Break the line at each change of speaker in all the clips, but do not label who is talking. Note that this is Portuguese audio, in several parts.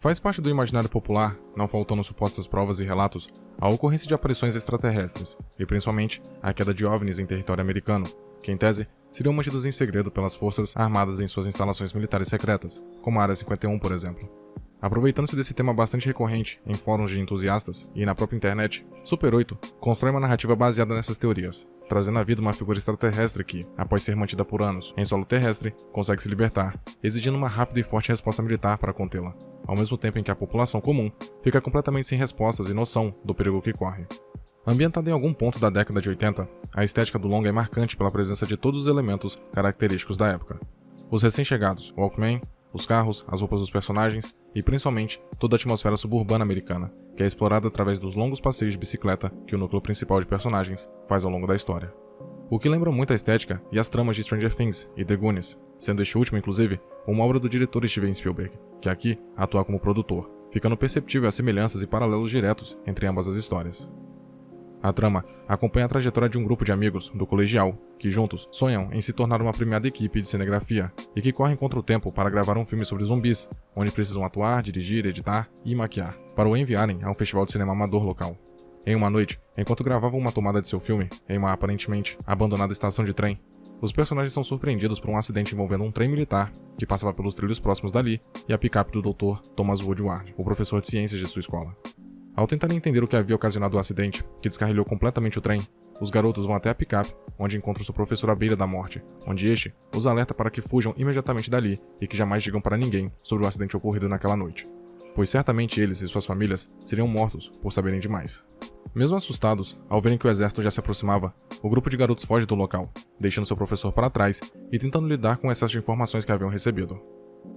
Faz parte do imaginário popular, não faltando supostas provas e relatos, a ocorrência de aparições extraterrestres, e principalmente a queda de OVNIs em território americano, que em tese seriam mantidos em segredo pelas forças armadas em suas instalações militares secretas, como a Área 51, por exemplo. Aproveitando-se desse tema bastante recorrente em fóruns de entusiastas e na própria internet, Super 8 constrói uma narrativa baseada nessas teorias, trazendo à vida uma figura extraterrestre que, após ser mantida por anos em solo terrestre, consegue se libertar, exigindo uma rápida e forte resposta militar para contê-la, ao mesmo tempo em que a população comum fica completamente sem respostas e noção do perigo que corre. Ambientada em algum ponto da década de 80, a estética do longa é marcante pela presença de todos os elementos característicos da época. Os recém-chegados, Walkman, os carros, as roupas dos personagens e, principalmente, toda a atmosfera suburbana americana, que é explorada através dos longos passeios de bicicleta que o núcleo principal de personagens faz ao longo da história. O que lembra muito a estética e as tramas de Stranger Things e The Goonies, sendo este último, inclusive, uma obra do diretor Steven Spielberg, que aqui atua como produtor, ficando perceptível as semelhanças e paralelos diretos entre ambas as histórias. A trama acompanha a trajetória de um grupo de amigos do colegial que juntos sonham em se tornar uma premiada equipe de cinegrafia e que correm contra o tempo para gravar um filme sobre zumbis, onde precisam atuar, dirigir, editar e maquiar, para o enviarem a um festival de cinema amador local. Em uma noite, enquanto gravavam uma tomada de seu filme em uma aparentemente abandonada estação de trem, os personagens são surpreendidos por um acidente envolvendo um trem militar que passava pelos trilhos próximos dali e a picape do Dr. Thomas Woodward, o professor de ciências de sua escola. Ao tentarem entender o que havia ocasionado o acidente, que descarrilhou completamente o trem, os garotos vão até a picape, onde encontram seu professor à beira da morte, onde este os alerta para que fujam imediatamente dali e que jamais digam para ninguém sobre o acidente ocorrido naquela noite, pois certamente eles e suas famílias seriam mortos por saberem demais. Mesmo assustados, ao verem que o exército já se aproximava, o grupo de garotos foge do local, deixando seu professor para trás e tentando lidar com o excesso de informações que haviam recebido.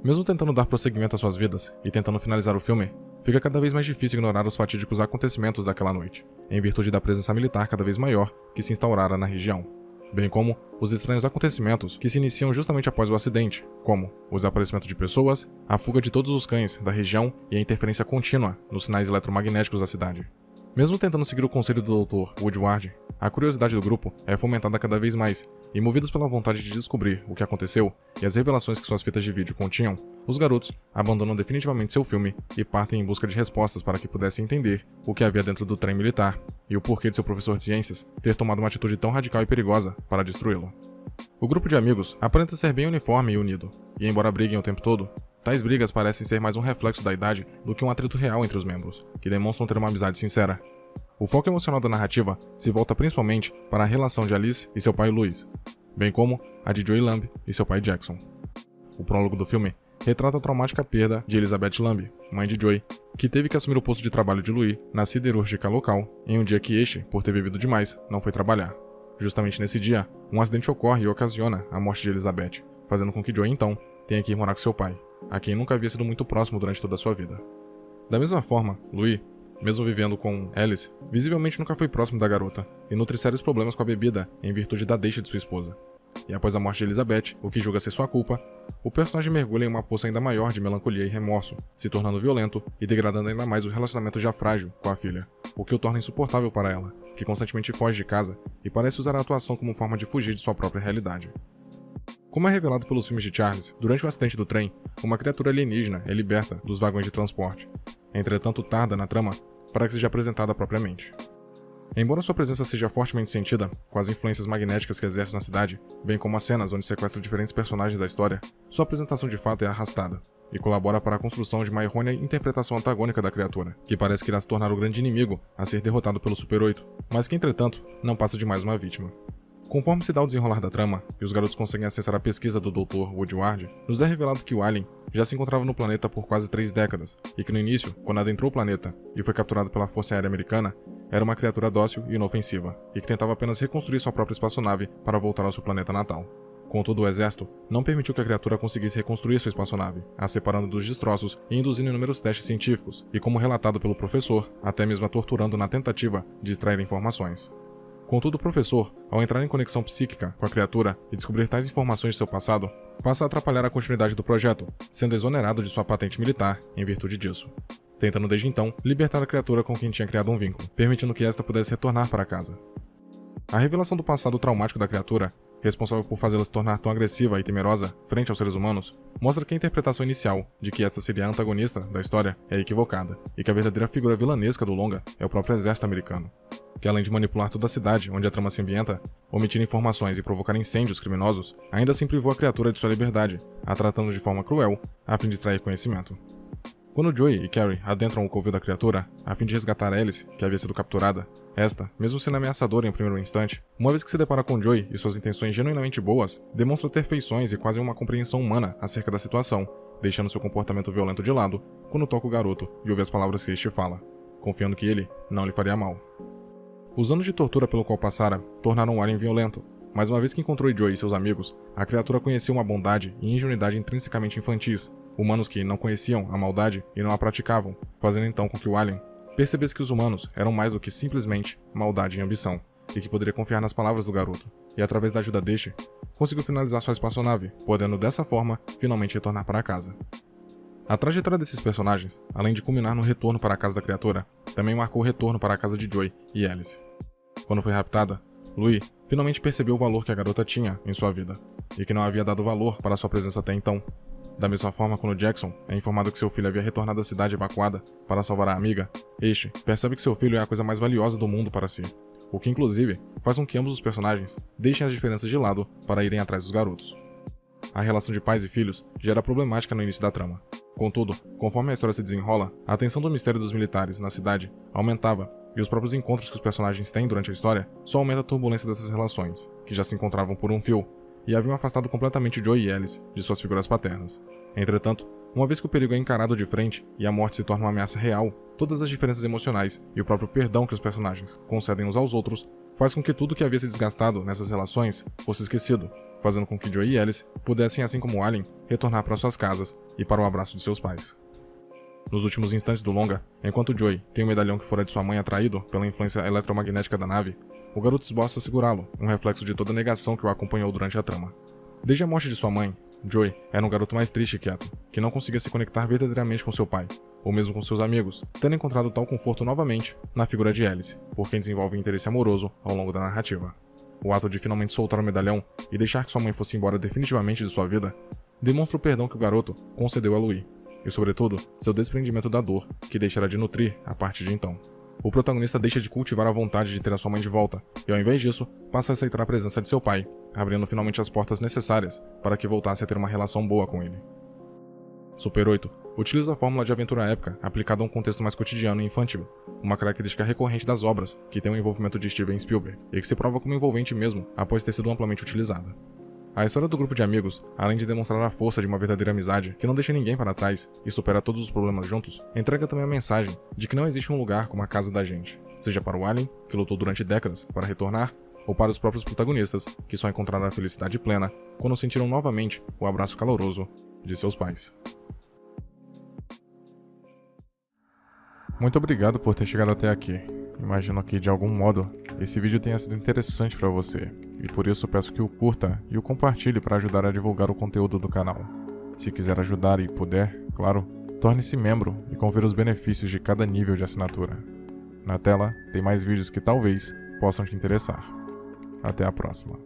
Mesmo tentando dar prosseguimento às suas vidas e tentando finalizar o filme, fica cada vez mais difícil ignorar os fatídicos acontecimentos daquela noite, em virtude da presença militar cada vez maior que se instaurara na região, bem como os estranhos acontecimentos que se iniciam justamente após o acidente, como o desaparecimento de pessoas, a fuga de todos os cães da região e a interferência contínua nos sinais eletromagnéticos da cidade. Mesmo tentando seguir o conselho do Dr. Woodward, a curiosidade do grupo é fomentada cada vez mais, e movidos pela vontade de descobrir o que aconteceu e as revelações que suas fitas de vídeo continham, os garotos abandonam definitivamente seu filme e partem em busca de respostas para que pudessem entender o que havia dentro do trem militar e o porquê de seu professor de ciências ter tomado uma atitude tão radical e perigosa para destruí-lo. O grupo de amigos aparenta ser bem uniforme e unido, e embora briguem o tempo todo, tais brigas parecem ser mais um reflexo da idade do que um atrito real entre os membros, que demonstram ter uma amizade sincera. O foco emocional da narrativa se volta principalmente para a relação de Alice e seu pai Louis, bem como a de Joey Lamb e seu pai Jackson. O prólogo do filme retrata a traumática perda de Elizabeth Lamb, mãe de Joey, que teve que assumir o posto de trabalho de Louis na siderúrgica local em um dia que este, por ter bebido demais, não foi trabalhar. Justamente nesse dia, um acidente ocorre e ocasiona a morte de Elizabeth, fazendo com que Joey então tenha que ir morar com seu pai, a quem nunca havia sido muito próximo durante toda a sua vida. Da mesma forma, Louis, mesmo vivendo com Alice, visivelmente nunca foi próximo da garota, e nutre sérios problemas com a bebida em virtude da deixa de sua esposa. E após a morte de Elizabeth, o que julga ser sua culpa, o personagem mergulha em uma poça ainda maior de melancolia e remorso, se tornando violento e degradando ainda mais o relacionamento já frágil com a filha, o que o torna insuportável para ela, que constantemente foge de casa e parece usar a atuação como forma de fugir de sua própria realidade. Como é revelado pelos filmes de Charles, durante o acidente do trem, uma criatura alienígena é liberta dos vagões de transporte. Entretanto, tarda na trama para que seja apresentada propriamente. Embora sua presença seja fortemente sentida, com as influências magnéticas que exerce na cidade, bem como as cenas onde sequestra diferentes personagens da história, sua apresentação de fato é arrastada, e colabora para a construção de uma errônea interpretação antagônica da criatura, que parece que irá se tornar o grande inimigo a ser derrotado pelo Super 8, mas que entretanto não passa de mais uma vítima. Conforme se dá o desenrolar da trama, e os garotos conseguem acessar a pesquisa do Dr. Woodward, nos é revelado que o alien já se encontrava no planeta por quase 3 décadas, e que no início, quando adentrou o planeta e foi capturado pela Força Aérea Americana, era uma criatura dócil e inofensiva, e que tentava apenas reconstruir sua própria espaçonave para voltar ao seu planeta natal. Contudo, o exército não permitiu que a criatura conseguisse reconstruir sua espaçonave, a separando dos destroços e induzindo inúmeros testes científicos, e como relatado pelo professor, até mesmo a torturando na tentativa de extrair informações. Contudo, o professor, ao entrar em conexão psíquica com a criatura e descobrir tais informações de seu passado, passa a atrapalhar a continuidade do projeto, sendo exonerado de sua patente militar em virtude disso, tentando desde então libertar a criatura com quem tinha criado um vínculo, permitindo que esta pudesse retornar para casa. A revelação do passado traumático da criatura responsável por fazê-la se tornar tão agressiva e temerosa frente aos seres humanos, mostra que a interpretação inicial de que essa seria a antagonista da história é equivocada, e que a verdadeira figura vilanesca do longa é o próprio exército americano, que além de manipular toda a cidade onde a trama se ambienta, omitir informações e provocar incêndios criminosos, ainda assim privou a criatura de sua liberdade, a tratando de forma cruel, a fim de extrair conhecimento. Quando Joey e Carrie adentram o covil da criatura, a fim de resgatar Alice, que havia sido capturada, esta, mesmo sendo ameaçadora em um primeiro instante, uma vez que se depara com Joey e suas intenções genuinamente boas, demonstra ter feições e quase uma compreensão humana acerca da situação, deixando seu comportamento violento de lado quando toca o garoto e ouve as palavras que este fala, confiando que ele não lhe faria mal. Os anos de tortura pelo qual passara tornaram o Alien violento, mas uma vez que encontrou Joey e seus amigos, a criatura conheceu uma bondade e ingenuidade intrinsecamente infantis, humanos que não conheciam a maldade e não a praticavam, fazendo então com que o Alien percebesse que os humanos eram mais do que simplesmente maldade e ambição, e que poderia confiar nas palavras do garoto, e através da ajuda deste, conseguiu finalizar sua espaçonave, podendo dessa forma finalmente retornar para casa. A trajetória desses personagens, além de culminar no retorno para a casa da criatura, também marcou o retorno para a casa de Joey e Alice. Quando foi raptada, Louis finalmente percebeu o valor que a garota tinha em sua vida, e que não havia dado valor para sua presença até então. Da mesma forma, quando Jackson é informado que seu filho havia retornado à cidade evacuada para salvar a amiga, este percebe que seu filho é a coisa mais valiosa do mundo para si, o que inclusive faz com que ambos os personagens deixem as diferenças de lado para irem atrás dos garotos. A relação de pais e filhos já era problemática no início da trama. Contudo, conforme a história se desenrola, a atenção do mistério dos militares na cidade aumentava, e os próprios encontros que os personagens têm durante a história só aumenta a turbulência dessas relações, que já se encontravam por um fio, e haviam afastado completamente Joey e Alice de suas figuras paternas. Entretanto, uma vez que o perigo é encarado de frente e a morte se torna uma ameaça real, todas as diferenças emocionais e o próprio perdão que os personagens concedem uns aos outros faz com que tudo que havia se desgastado nessas relações fosse esquecido, fazendo com que Joey e Alice pudessem, assim como o Alien, retornar para suas casas e para o abraço de seus pais. Nos últimos instantes do longa, enquanto Joey tem o medalhão que fora de sua mãe atraído pela influência eletromagnética da nave, o garoto esboça segurá-lo, um reflexo de toda a negação que o acompanhou durante a trama. Desde a morte de sua mãe, Joey era um garoto mais triste e quieto, que não conseguia se conectar verdadeiramente com seu pai, ou mesmo com seus amigos, tendo encontrado tal conforto novamente na figura de Alice, por quem desenvolve um interesse amoroso ao longo da narrativa. O ato de finalmente soltar o medalhão e deixar que sua mãe fosse embora definitivamente de sua vida, demonstra o perdão que o garoto concedeu a Louis, e sobretudo, seu desprendimento da dor, que deixará de nutrir a partir de então. O protagonista deixa de cultivar a vontade de ter a sua mãe de volta, e ao invés disso, passa a aceitar a presença de seu pai, abrindo finalmente as portas necessárias para que voltasse a ter uma relação boa com ele. Super 8 utiliza a fórmula de aventura épica aplicada a um contexto mais cotidiano e infantil, uma característica recorrente das obras que tem o envolvimento de Steven Spielberg, e que se prova como envolvente mesmo após ter sido amplamente utilizada. A história do grupo de amigos, além de demonstrar a força de uma verdadeira amizade que não deixa ninguém para trás e supera todos os problemas juntos, entrega também a mensagem de que não existe um lugar como a casa da gente, seja para o Alien, que lutou durante décadas para retornar, ou para os próprios protagonistas, que só encontraram a felicidade plena quando sentiram novamente o abraço caloroso de seus pais. Muito obrigado por ter chegado até aqui. Imagino que, de algum modo, esse vídeo tenha sido interessante para você, e por isso peço que o curta e o compartilhe para ajudar a divulgar o conteúdo do canal. Se quiser ajudar e puder, claro, torne-se membro e confira os benefícios de cada nível de assinatura. Na tela, tem mais vídeos que talvez possam te interessar. Até a próxima.